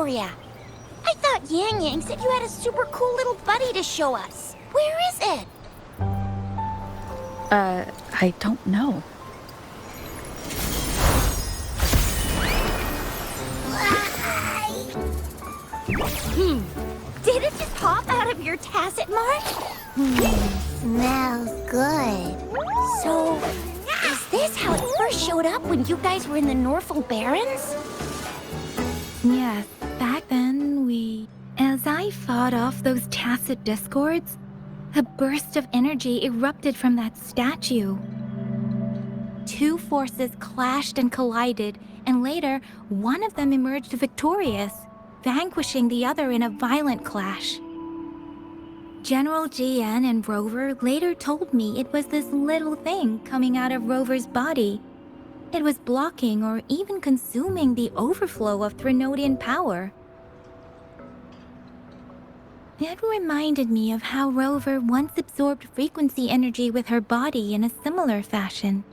ya? I thought Yang Yang said you had a super cool little buddy to show us. Where is it? I don't know. Did it just pop out of your tacit mark? Smells good. So, is this how it first showed up when you guys were in the Norfolk Barrens? Yes, back then As I fought off those tacit discords, a burst of energy erupted from that statue. Two forces clashed and collided, and later, one of them emerged victorious, vanquishing the other in a violent clash. General GN and Rover later told me it was this little thing coming out of Rover's body. It was blocking or even consuming the overflow of Threnodian power. It reminded me of how Rover once absorbed frequency energy with her body in a similar fashion.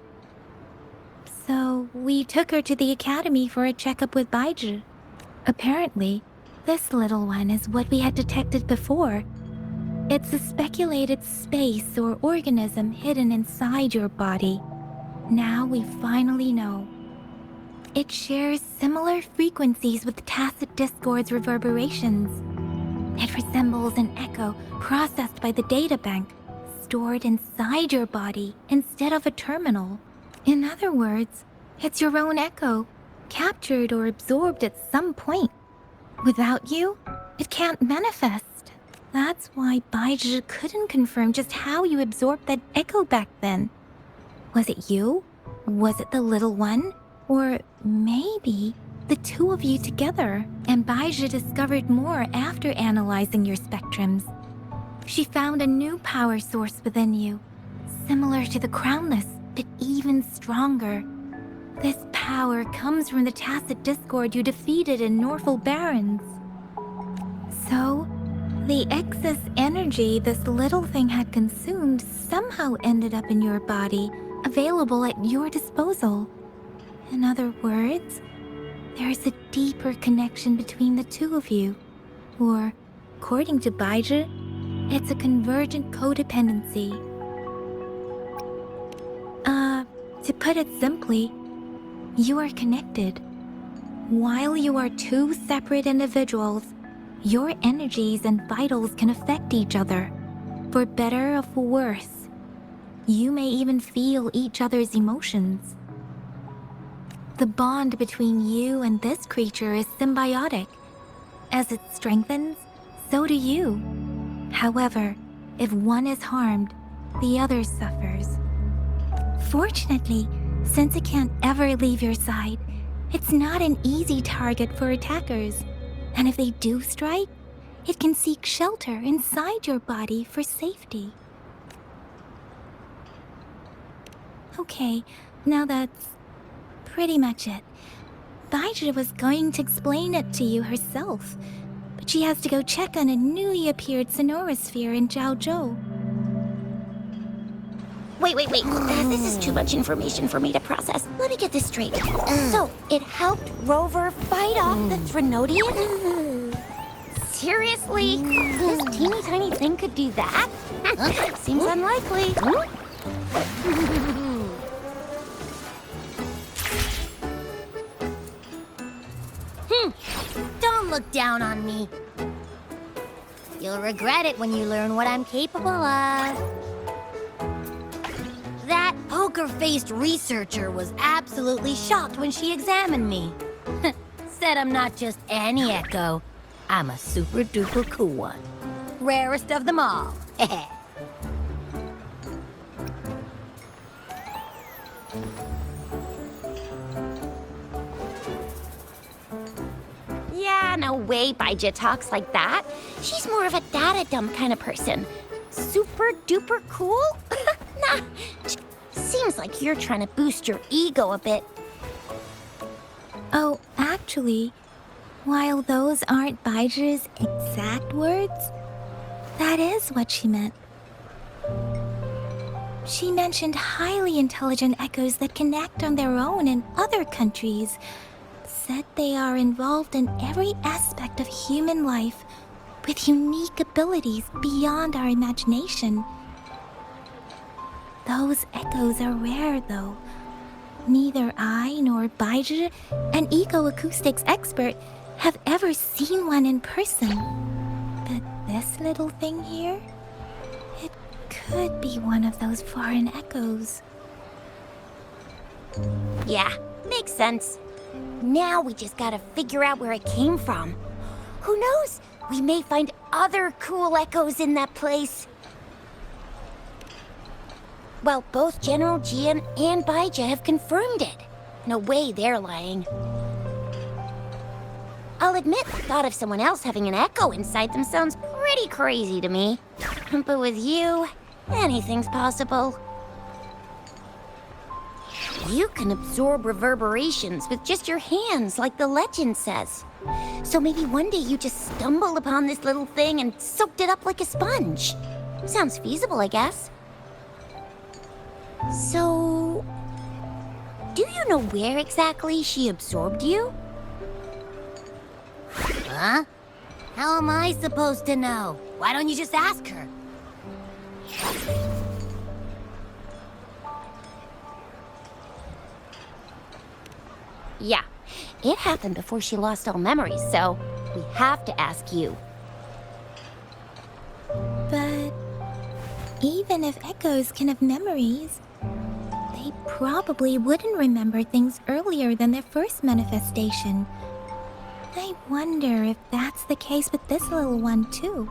So we took her to the academy for a checkup with Baizhi. Apparently, this little one is what we had detected before. It's a speculated space or organism hidden inside your body. Now we finally know. It shares similar frequencies with tacit discord's reverberations. It resembles an echo processed by the data bank, stored inside your body instead of a terminal. In other words, it's your own echo, captured or absorbed at some point. Without you, it can't manifest. That's why Baizhi couldn't confirm just how you absorbed that echo back then. Was it you? Was it the little one? Or maybe the two of you together? And Baizhi discovered more after analyzing your spectrums. She found a new power source within you, similar to the Crownless, but even stronger. This power comes from the tacit discord you defeated in Norfolk Barrens. So, the excess energy this little thing had consumed somehow ended up in your body, available at your disposal. In other words, there's a deeper connection between the two of you. Or, according to Baizhi, it's a convergent codependency. To put it simply, you are connected. While you are two separate individuals, your energies and vitals can affect each other, for better or for worse. You may even feel each other's emotions. The bond between you and this creature is symbiotic. As it strengthens, so do you. However, if one is harmed, the other suffers. Fortunately, since it can't ever leave your side, it's not an easy target for attackers. And if they do strike, it can seek shelter inside your body for safety. Okay, now that's pretty much it. Baizhi was going to explain it to you herself, but she has to go check on a newly appeared sonorosphere in Jiaozhou. Wait. This is too much information for me to process. Let me get this straight. So, it helped Rover fight off the Threnodian? Seriously? This teeny tiny thing could do that? Seems unlikely. Don't look down on me. You'll regret it when you learn what I'm capable of. That poker-faced researcher was absolutely shocked when she examined me. Said I'm not just any echo. I'm a super-duper cool one. Rarest of them all. Yeah, no way Baizhi talks like that. She's more of a data dump kind of person. Super duper cool? Nah, seems like you're trying to boost your ego a bit. Oh, actually, while those aren't Baizhi's exact words, that is what she meant. She mentioned highly intelligent echoes that can act on their own in other countries. said they are involved in every aspect of human life with unique abilities beyond our imagination. Those echoes are rare, though. Neither I nor Baizhi, an eco-acoustics expert, have ever seen one in person. But this little thing here, it could be one of those foreign echoes. Yeah, makes sense. Now we just gotta figure out where it came from. Who knows? We may find other cool echoes in that place. Well, both General Jian and Baizhi have confirmed it. No way they're lying. I'll admit the thought of someone else having an echo inside them sounds pretty crazy to me. But with you, anything's possible. You can absorb reverberations with just your hands, like the legend says. So maybe one day you just stumbled upon this little thing and soaked it up like a sponge. Sounds feasible, I guess. So, do you know where exactly she absorbed you? Huh? How am I supposed to know? Why don't you just ask her? Yeah, it happened before she lost all memories, so we have to ask you. But even if echoes can have memories, they probably wouldn't remember things earlier than their first manifestation. I wonder if that's the case with this little one, too.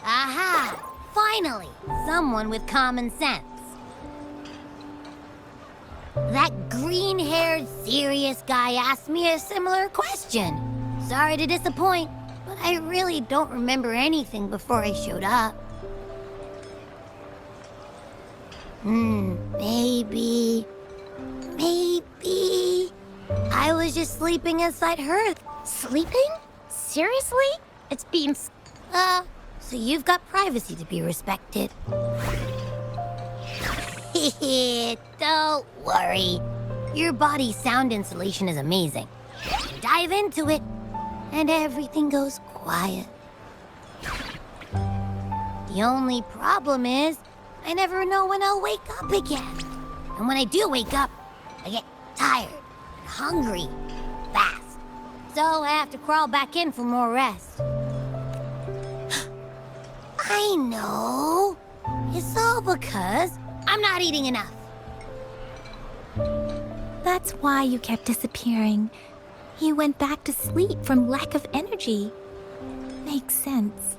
Aha! Finally! Someone with common sense. That green-haired, serious guy asked me a similar question. Sorry to disappoint, but I really don't remember anything before I showed up. Maybe I was just sleeping inside her. Sleeping? Seriously? It's been... So you've got privacy to be respected. Don't worry. Your body's sound insulation is amazing. Dive into it, and everything goes quiet. The only problem is, I never know when I'll wake up again. And when I do wake up, I get tired and hungry fast. So I have to crawl back in for more rest. I know. It's all because I'm not eating enough. That's why you kept disappearing. You went back to sleep from lack of energy. Makes sense.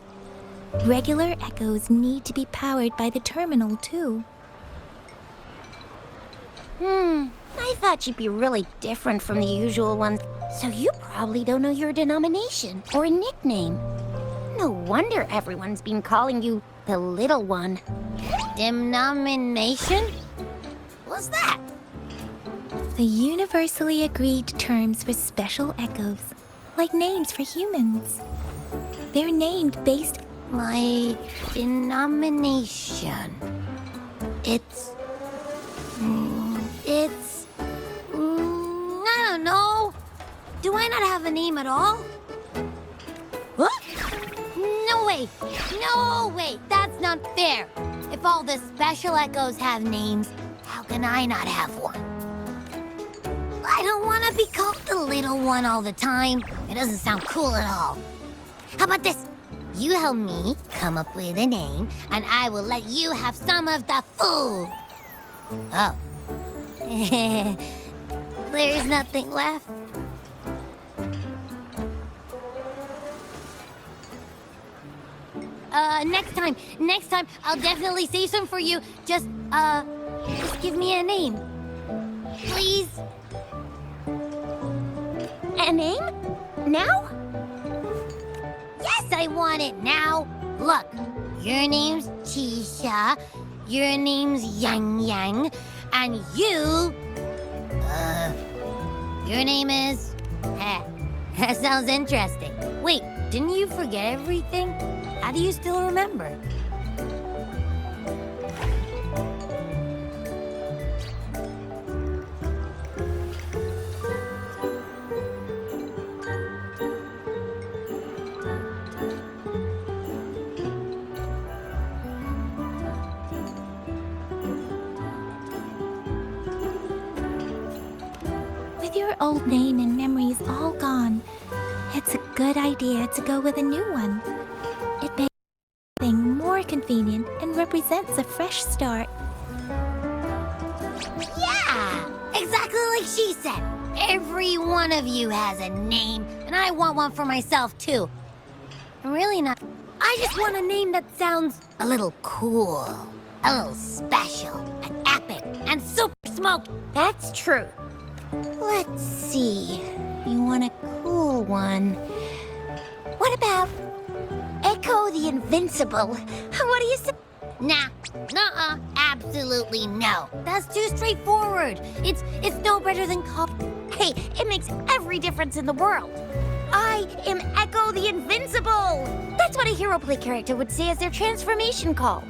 Regular echoes need to be powered by the terminal, too. I thought you'd be really different from the usual ones. So you probably don't know your denomination or a nickname. No wonder everyone's been calling you the Little One. Denomination? What's that? The universally agreed terms for special echoes, like names for humans. They're named based... My denomination. It's... I don't know. Do I not have a name at all? What? No way! No way! That's not fair! If all the special echoes have names, how can I not have one? I don't want to be called the Little One all the time. It doesn't sound cool at all. How about this? You help me come up with a name, and I will let you have some of the food. Oh. There's nothing left. Next time, I'll definitely save some for you. Just give me a name. Please? A name? Now? Yes, I want it now. Look, your name's Tisha, your name's Yang Yang, and your name is... That sounds interesting. Wait, didn't you forget everything? How do you still remember? old name and memories all gone, it's a good idea to go with a new one. It makes everything more convenient and represents a fresh start. Yeah! Exactly like she said. Every one of you has a name, and I want one for myself, too. I'm really not... I just want a name that sounds a little cool, a little special, and epic, and super smoky. That's true. Let's see. You want a cool one. What about Echo the Invincible? What do you say? Nah, nuh-uh, absolutely no. That's too straightforward. It's no better than Hey, it makes every difference in the world. I am Echo the Invincible! That's what a hero play character would say as their transformation call.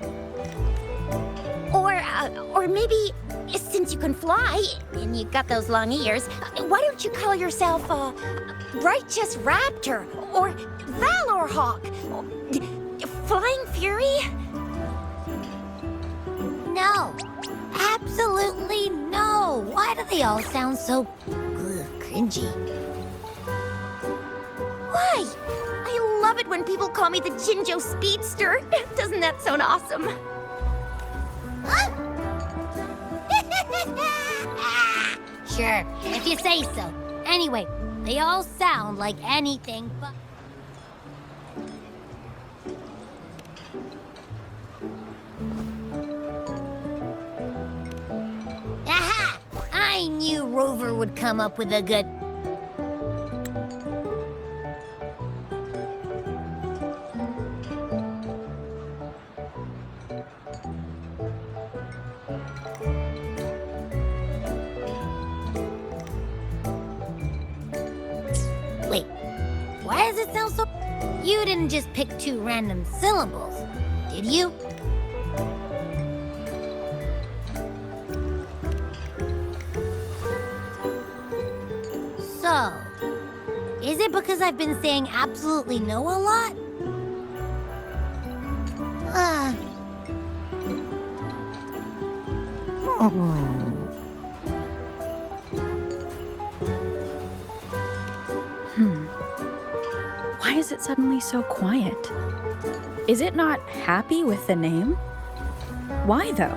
Or maybe, since you can fly, and you got those long ears, why don't you call yourself, Righteous Raptor, or Valor Hawk, or Flying Fury? No, absolutely no. Why do they all sound so cringy? Why? I love it when people call me the Jinjo Speedster. Doesn't that sound awesome? Sure, if you say so. Anyway, they all sound like anything but... Aha! I knew Rover would come up with a good... Wait, why does it sound so... You didn't just pick two random syllables, did you? So, is it because I've been saying absolutely no a lot? Why is it suddenly so quiet? Is it not happy with the name? Why, though?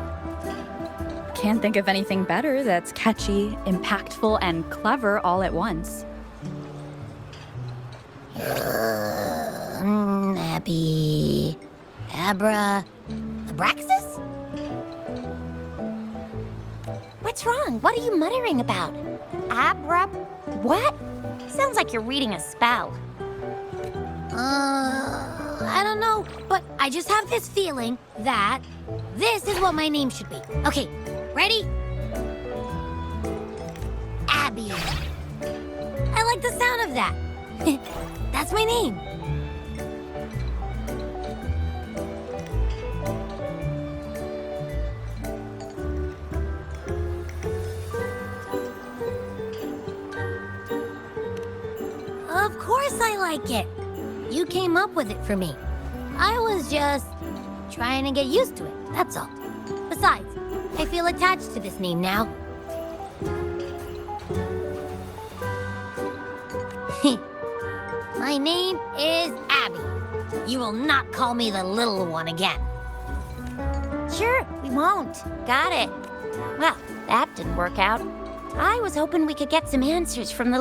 Can't think of anything better that's catchy, impactful, and clever all at once. Abby... Abra... Abraxas? What's wrong? What are you muttering about? Abra... What? Sounds like you're reading a spell. I don't know, but I just have this feeling that this is what my name should be. Okay, ready? Abby. I like the sound of that. That's my name. Of course I like it. You came up with it for me. I was just trying to get used to it, that's all. Besides, I feel attached to this name now. My name is Abby. You will not call me the little one again. Sure, we won't. Got it. Well, that didn't work out. I was hoping we could get some answers from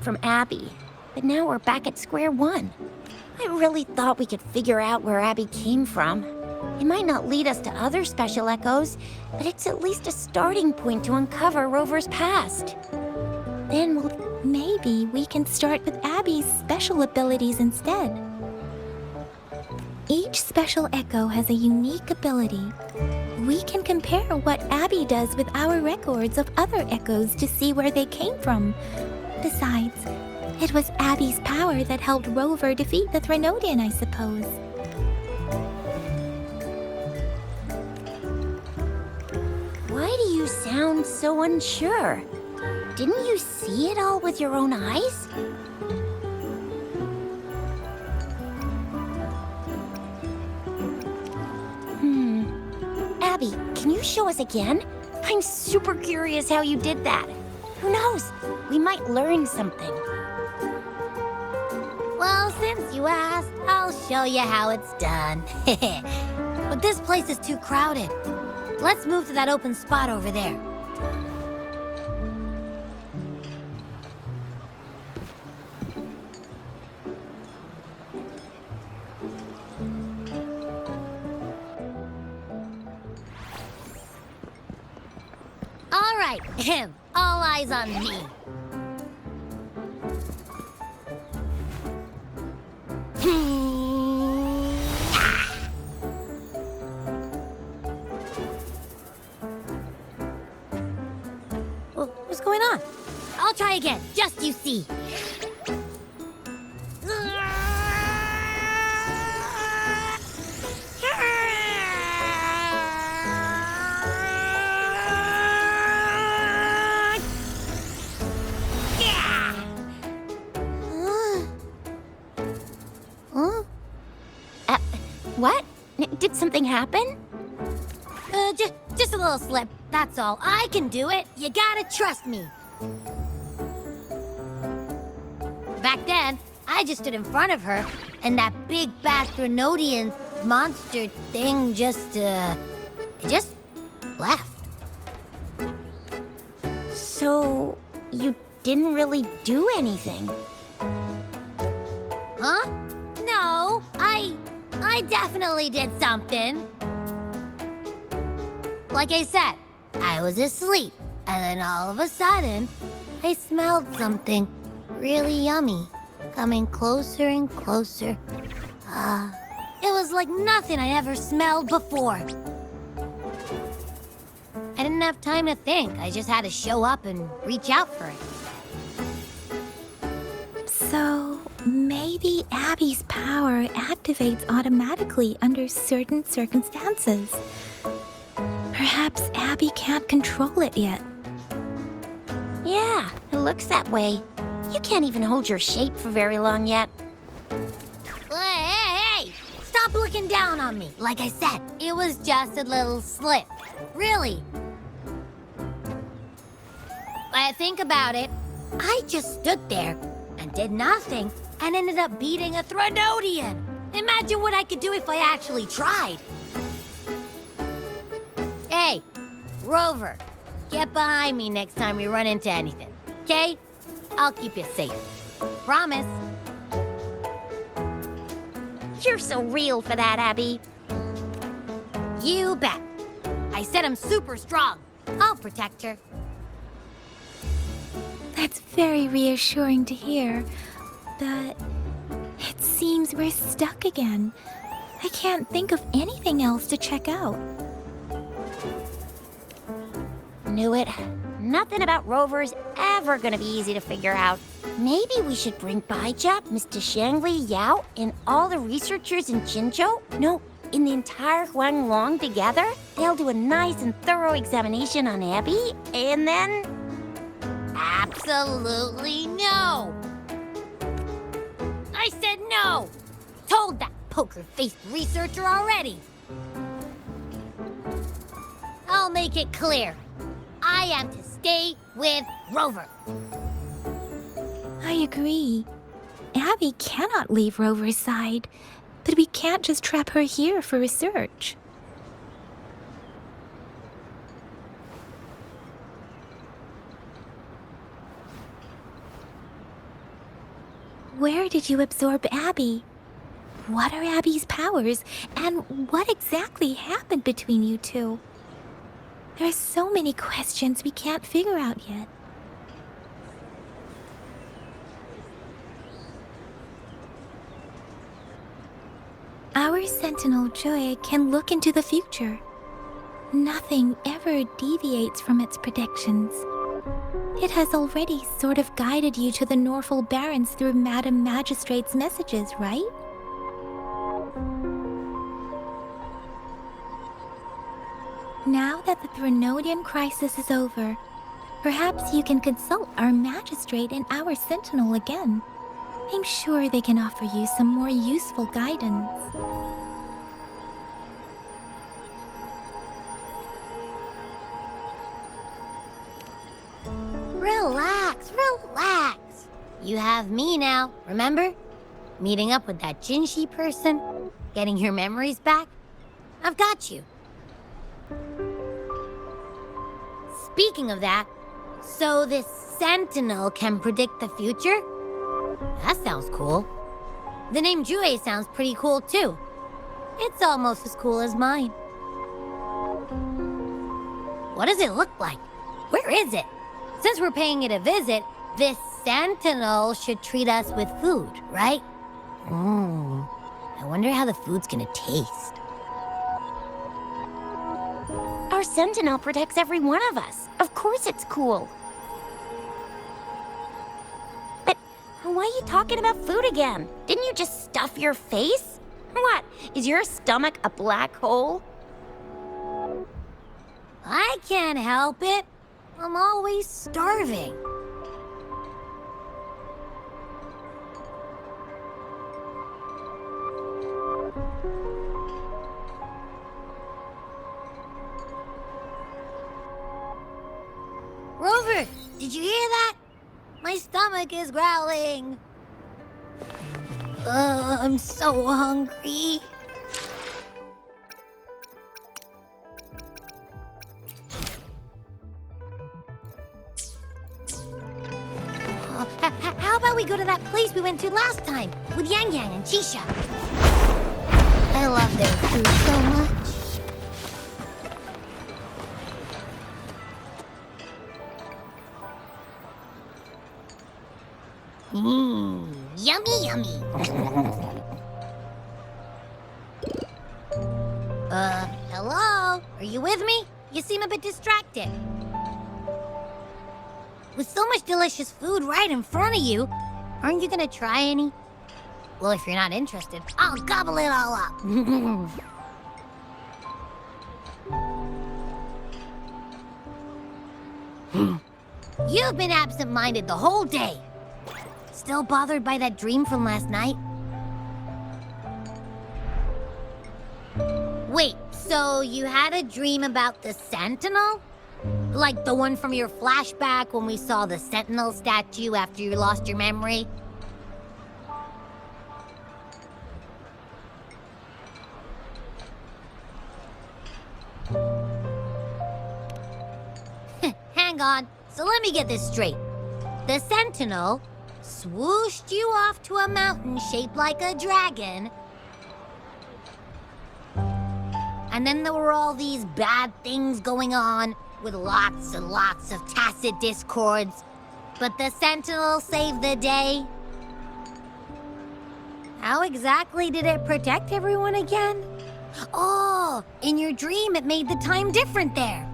from Abby. But now we're back at square one. I really thought we could figure out where Abby came from. It might not lead us to other special echoes, but it's at least a starting point to uncover Rover's past. Then Maybe we can start with Abby's special abilities instead. Each special echo has a unique ability. We can compare what Abby does with our records of other echoes to see where they came from. Besides, it was Abby's power that helped Rover defeat the Threnodian, I suppose. why do you sound so unsure? Didn't you see it all with your own eyes? Abby, can you show us again? I'm super curious how you did that. Who knows? We might learn something. Well, since you asked, I'll show you how it's done. But this place is too crowded. Let's move to that open spot over there. All right, all eyes on me. What's going on? I'll try again, just you see. What? Did something happen? Just a little slip, that's all. I can do it. You gotta trust me. Back then, I just stood in front of her, and that big bad Threnodian monster thing just left. So, you didn't really do anything? Huh? No, I definitely did something. Like I said, I was asleep, and then all of a sudden, I smelled something really yummy, coming closer and closer. It was like nothing I ever smelled before. I didn't have time to think. I just had to show up and reach out for it. So, maybe Abby's power activates automatically under certain circumstances. Perhaps Abby can't control it yet. Yeah, it looks that way. You can't even hold your shape for very long yet. Hey! Stop looking down on me. Like I said, it was just a little slip. Really. When I think about it, I just stood there and did nothing and ended up beating a Threnodian. Imagine what I could do if I actually tried. Hey, Rover, get behind me next time we run into anything, okay? I'll keep you safe. Promise. You're so real for that, Abby. You bet. I said I'm super strong. I'll protect her. That's very reassuring to hear, but it seems we're stuck again. I can't think of anything else to check out. Knew it. Nothing about Rover is ever gonna be easy to figure out. Maybe we should bring Baija, Mr. Shangli, Yao, and all the researchers in Jinzhou? No, in the entire Huanglong together. They'll do a nice and thorough examination on Abby, and then... Absolutely no! I said no! Told that poker-faced researcher already! I'll make it clear. I am to stay with Rover. I agree. Abby cannot leave Rover's side, but we can't just trap her here for research. Where did you absorb Abby? What are Abby's powers, and what exactly happened between you two? There are so many questions we can't figure out yet. Our Sentinel Joy can look into the future. Nothing ever deviates from its predictions. It has already sort of guided you to the Norfolk Barrens through Madam Magistrate's messages, right? Now that the Threnodian crisis is over, perhaps you can consult our Magistrate and our Sentinel again. I'm sure they can offer you some more useful guidance. You have me now, remember? Meeting up with that Jinshi person, getting your memories back. I've got you. Speaking of that, so this Sentinel can predict the future? That sounds cool. The name Jue sounds pretty cool too. It's almost as cool as mine. What does it look like? Where is it? Since we're paying it a visit, this Sentinel should treat us with food, right? I wonder how the food's gonna taste. Our Sentinel protects every one of us. Of course it's cool. But why are you talking about food again? Didn't you just stuff your face? What, is your stomach a black hole? I can't help it. I'm always starving. Rover, did you hear that? My stomach is growling. I'm so hungry. How about we go to that place we went to last time with Yang Yang and Chisha? I love their food so much. Yummy, yummy. Hello? Are you with me? You seem a bit distracted. With so much delicious food right in front of you, aren't you gonna try any? Well, if you're not interested, I'll gobble it all up. You've been absent-minded the whole day. Still bothered by that dream from last night? Wait, so you had a dream about the Sentinel? Like the one from your flashback when we saw the Sentinel statue after you lost your memory? Hang on, so let me get this straight. The Sentinel swooshed you off to a mountain shaped like a dragon. And then there were all these bad things going on with lots and lots of tacit discords. But the Sentinel saved the day. How exactly did it protect everyone again? Oh, in your dream it made the time different there.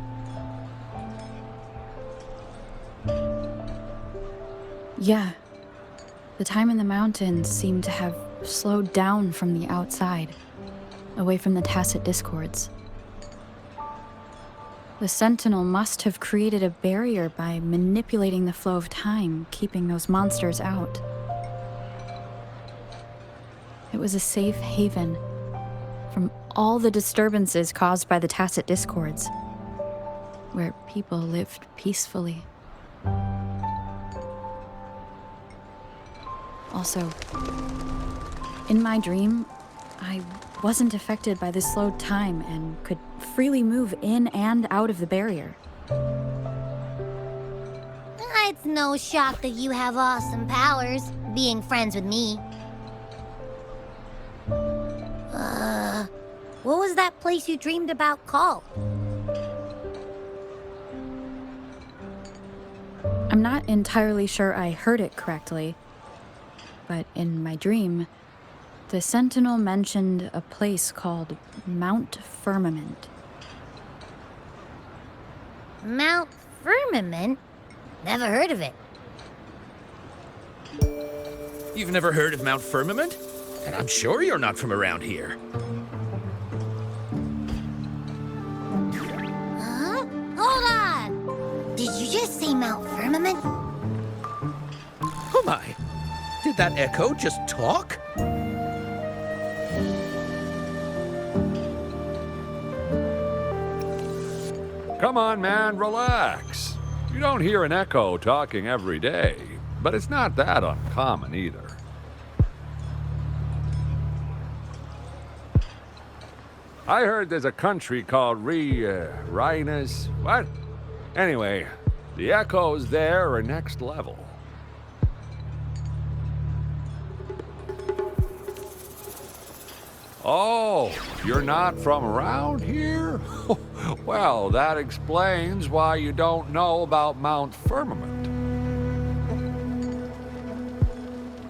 Yeah. The time in the mountains seemed to have slowed down from the outside, away from the tacit discords. The Sentinel must have created a barrier by manipulating the flow of time, keeping those monsters out. It was a safe haven from all the disturbances caused by the tacit discords, where people lived peacefully. Also, in my dream, I wasn't affected by the slowed time and could freely move in and out of the barrier. It's no shock that you have awesome powers, being friends with me. What was that place you dreamed about called? I'm not entirely sure I heard it correctly, but in my dream, the Sentinel mentioned a place called Mount Firmament. Mount Firmament? Never heard of it. You've never heard of Mount Firmament? And I'm sure you're not from around here. Huh? Hold on! Did you just say Mount Firmament? Oh my! Did that echo just talk? Come on, man, relax. You don't hear an echo talking every day. but it's not that uncommon either. I heard there's a country called Rhinus. What? Anyway, the echoes there are next level. Oh, you're not from around here? Well, that explains why you don't know about Mount Firmament.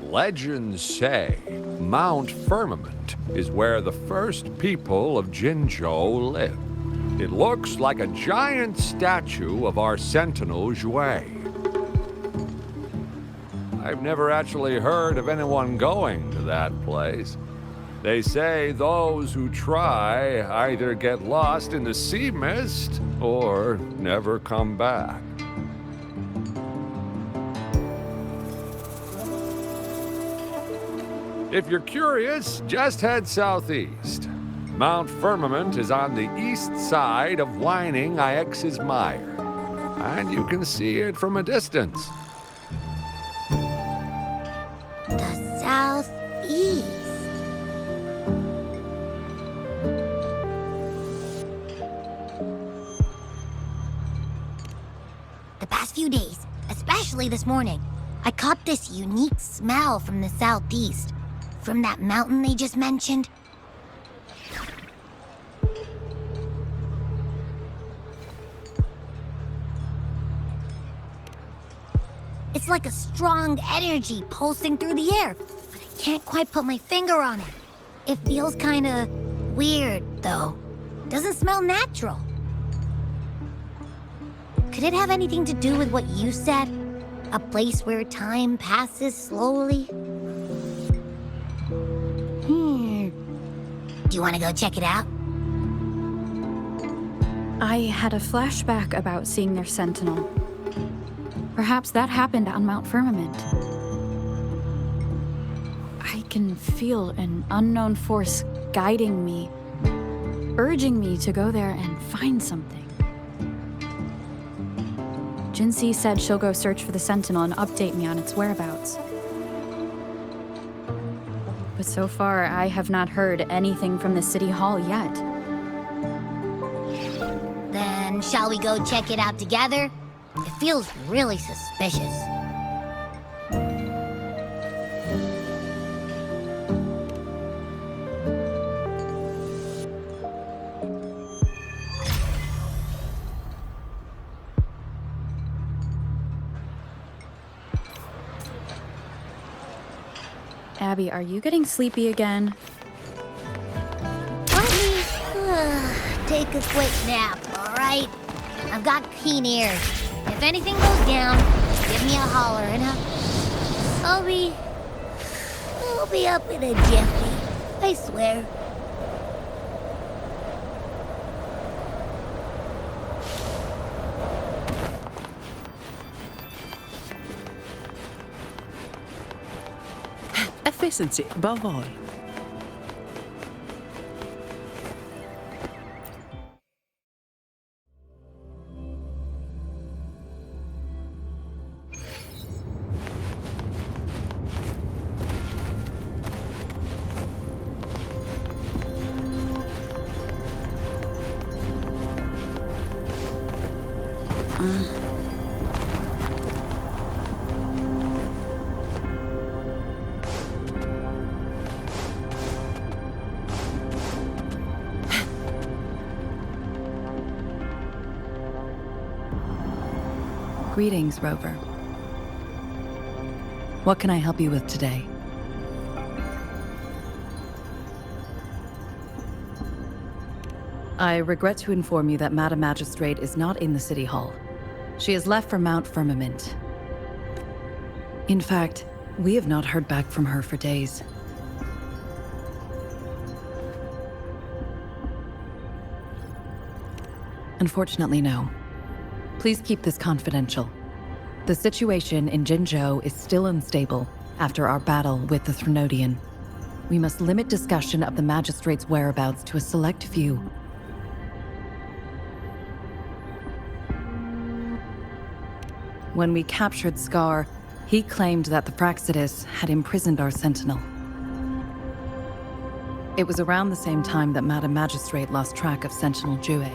Legends say Mount Firmament is where the first people of Jinzhou lived. It looks like a giant statue of our sentinel, Zhui. I've never actually heard of anyone going to that place. They say those who try either get lost in the sea mist or never come back. If you're curious, just head southeast. Mount Firmament is on the east side of whining Ix's Mire, and you can see it from a distance. The southeast. The past few days, especially this morning, I caught this unique smell from the southeast. From that mountain they just mentioned. It's like a strong energy pulsing through the air, but I can't quite put my finger on it. It feels kinda weird, though. Doesn't smell natural. Could it have anything to do with what you said? A place where time passes slowly? Do you want to go check it out? I had a flashback about seeing their sentinel. Perhaps that happened on Mount Firmament. I can feel an unknown force guiding me, urging me to go there and find something. Jinxie said she'll go search for the sentinel and update me on its whereabouts. But so far, I have not heard anything from the city hall yet. Then shall we go check it out together? It feels really suspicious. Abby, are you getting sleepy again? Let me take a quick nap, all right? I've got keen ears. If anything goes down, give me a holler and I'll be up in a jiffy. I swear. Efficiency above all. Greetings, Rover. What can I help you with today? I regret to inform you that Madam Magistrate is not in the City Hall. She has left for Mount Firmament. In fact, we have not heard back from her for days. Unfortunately, no. Please keep this confidential. The situation in Jinzhou is still unstable after our battle with the Threnodian. We must limit discussion of the Magistrate's whereabouts to a select few. When we captured Scar, He claimed that the Praxidus had imprisoned our sentinel. It was around the same time that Madam Magistrate lost track of Sentinel Jue.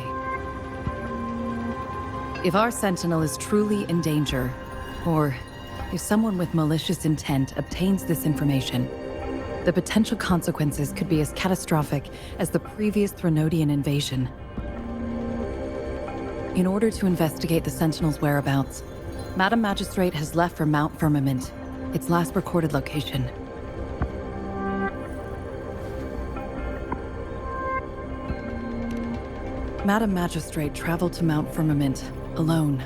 If our sentinel is truly in danger, or if someone with malicious intent obtains this information, the potential consequences could be as catastrophic as the previous Threnodian invasion. In order to investigate the Sentinel's whereabouts, Madam Magistrate has left for Mount Firmament, its last recorded location. Madam Magistrate traveled to Mount Firmament alone.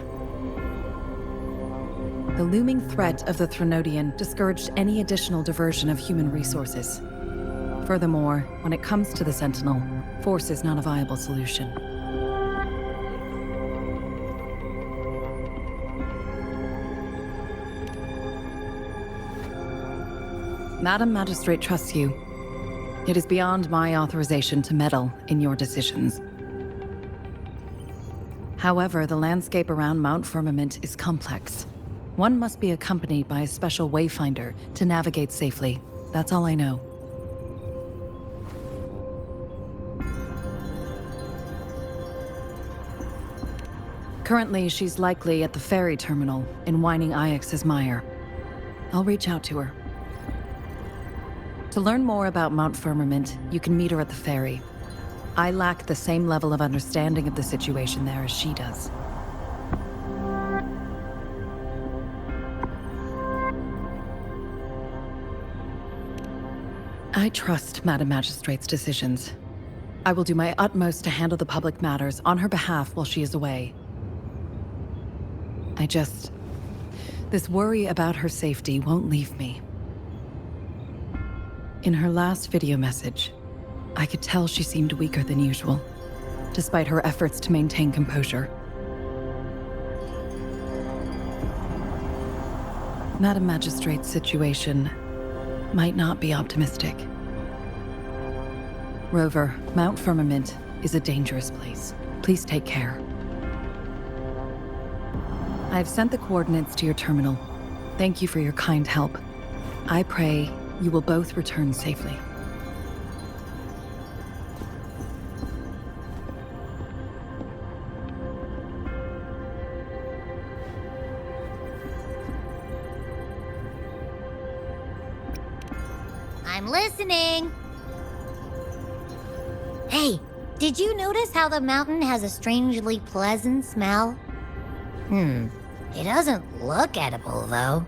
The looming threat of the Threnodian discouraged any additional diversion of human resources. Furthermore, when it comes to the Sentinel, force is not a viable solution. Madam Magistrate trusts you. It is beyond my authorization to meddle in your decisions. However, the landscape around Mount Firmament is complex. One must be accompanied by a special wayfinder to navigate safely. That's all I know. Currently, she's likely at the ferry terminal in Whining Ix's Mire. I'll reach out to her. To learn more about Mount Firmament, you can meet her at the ferry. I lack the same level of understanding of the situation there as she does. I trust Madam Magistrate's decisions. I will do my utmost to handle the public matters on her behalf while she is away. This worry about her safety won't leave me. In her last video message, I could tell she seemed weaker than usual, despite her efforts to maintain composure. Madam Magistrate's situation might not be optimistic. Rover, Mount Firmament is a dangerous place. Please take care. I've sent the coordinates to your terminal. Thank you for your kind help. I pray you will both return safely. I'm listening. Hey, did you notice how the mountain has a strangely pleasant smell? It doesn't look edible, though.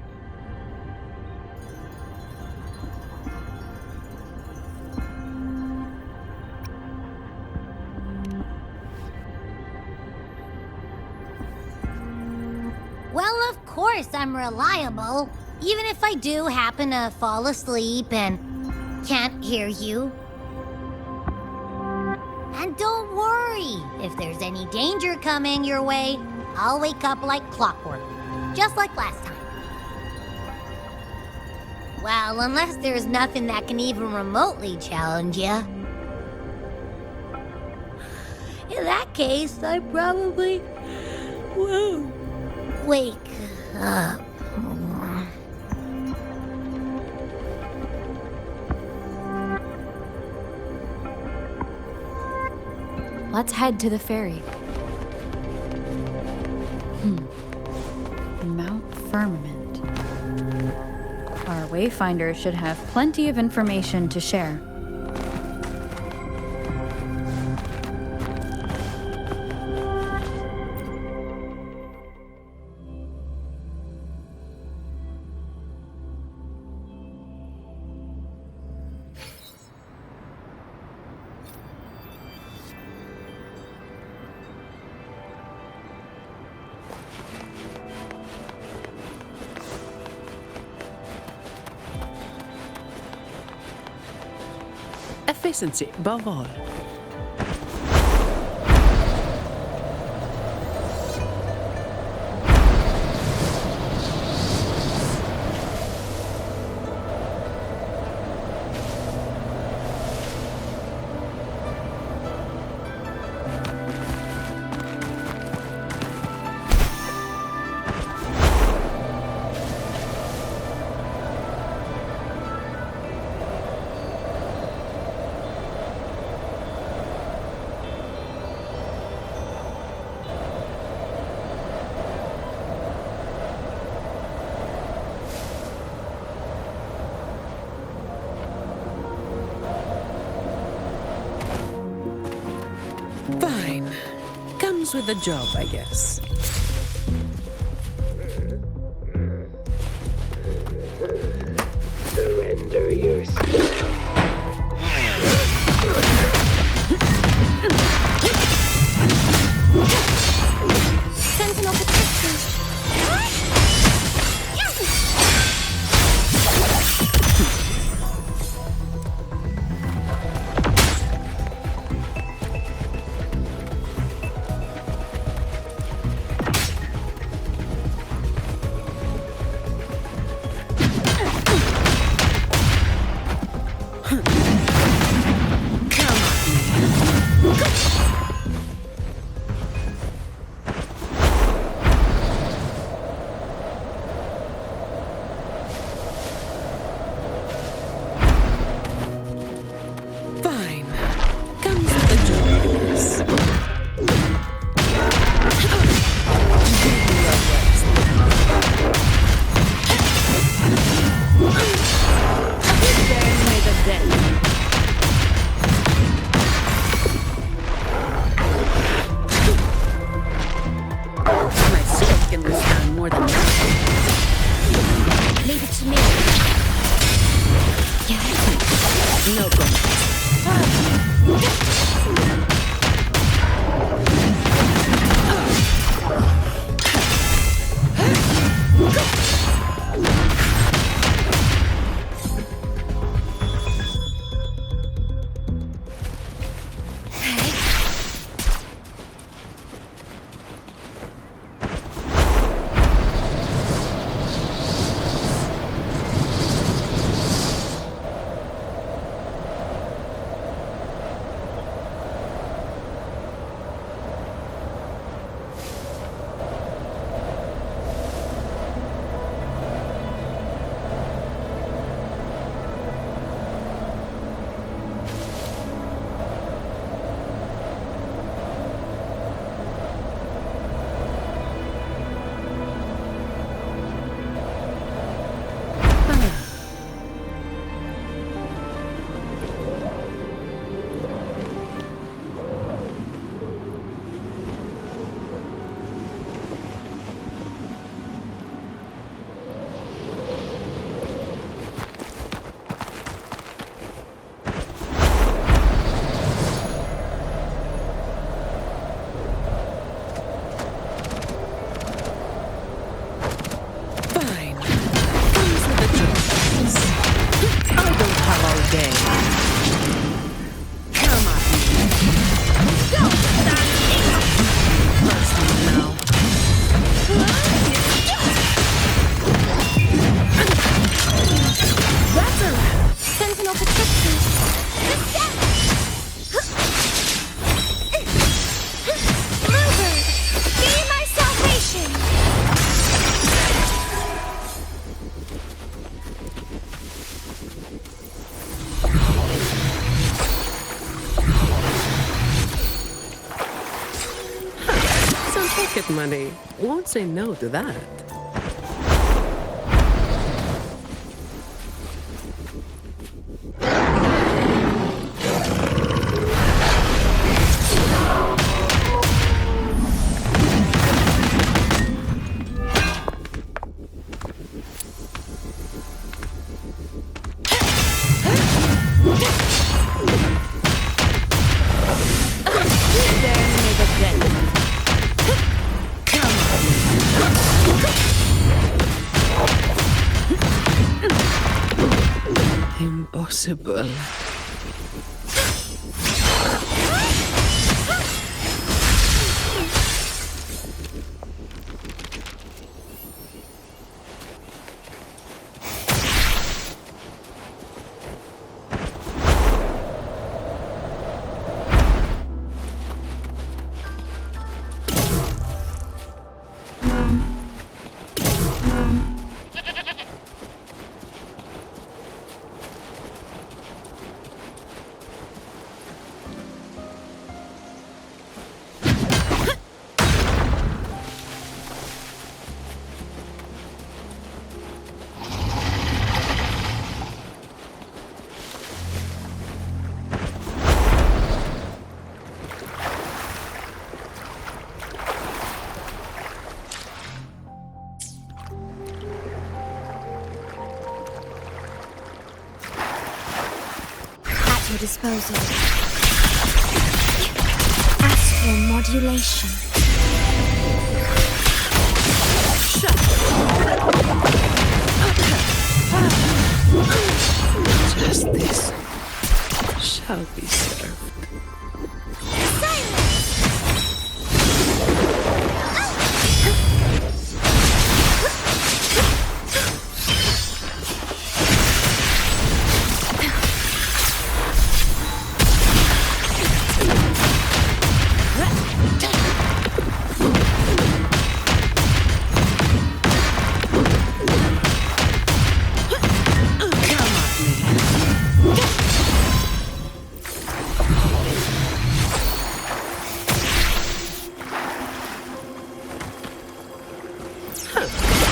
Well, of course I'm reliable. Even if I do happen to fall asleep and can't hear you. And don't worry, if there's any danger coming your way, I'll wake up like clockwork, just like last time. Well, unless there's nothing that can even remotely challenge you. In that case, I probably won't wake up. Let's head to the ferry. Mount Firmament. Our wayfinder should have plenty of information to share. Efficiency above all. Comes with the job, I guess. Surrender yourself. Sentinel protection. Fine. Comes with the job, I guess. There may the dead. My sword can withstand more than that. Leave it to me. No comments. Fine. Comes with the job, I guess. I don't have all day. Come at me. Personal now. That's a wrap. Sentinel protection. Rover, be my salvation. Some pocket money. Won't say no to that. Impossible. your disposal. Astral modulation. Justice shall be served.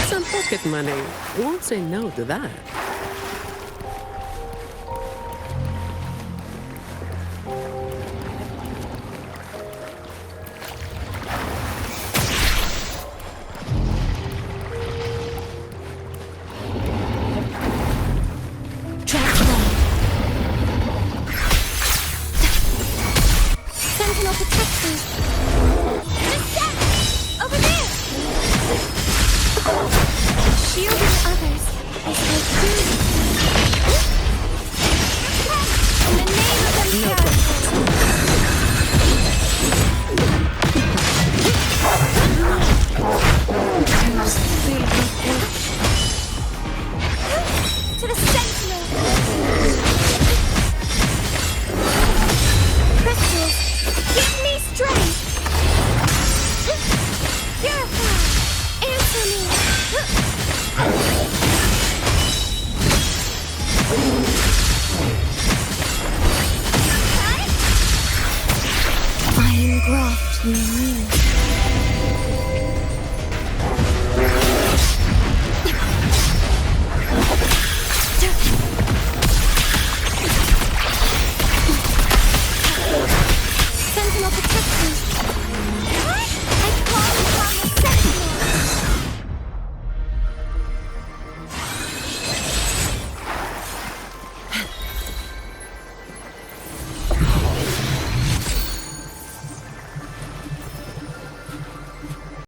Some pocket money. Won't say no to that. Sentinel protectors. Over there! Shielding others is my duty. In the name of to the Sentinel! Crystals, give me strength! Purify! Answer me! I engraft in you.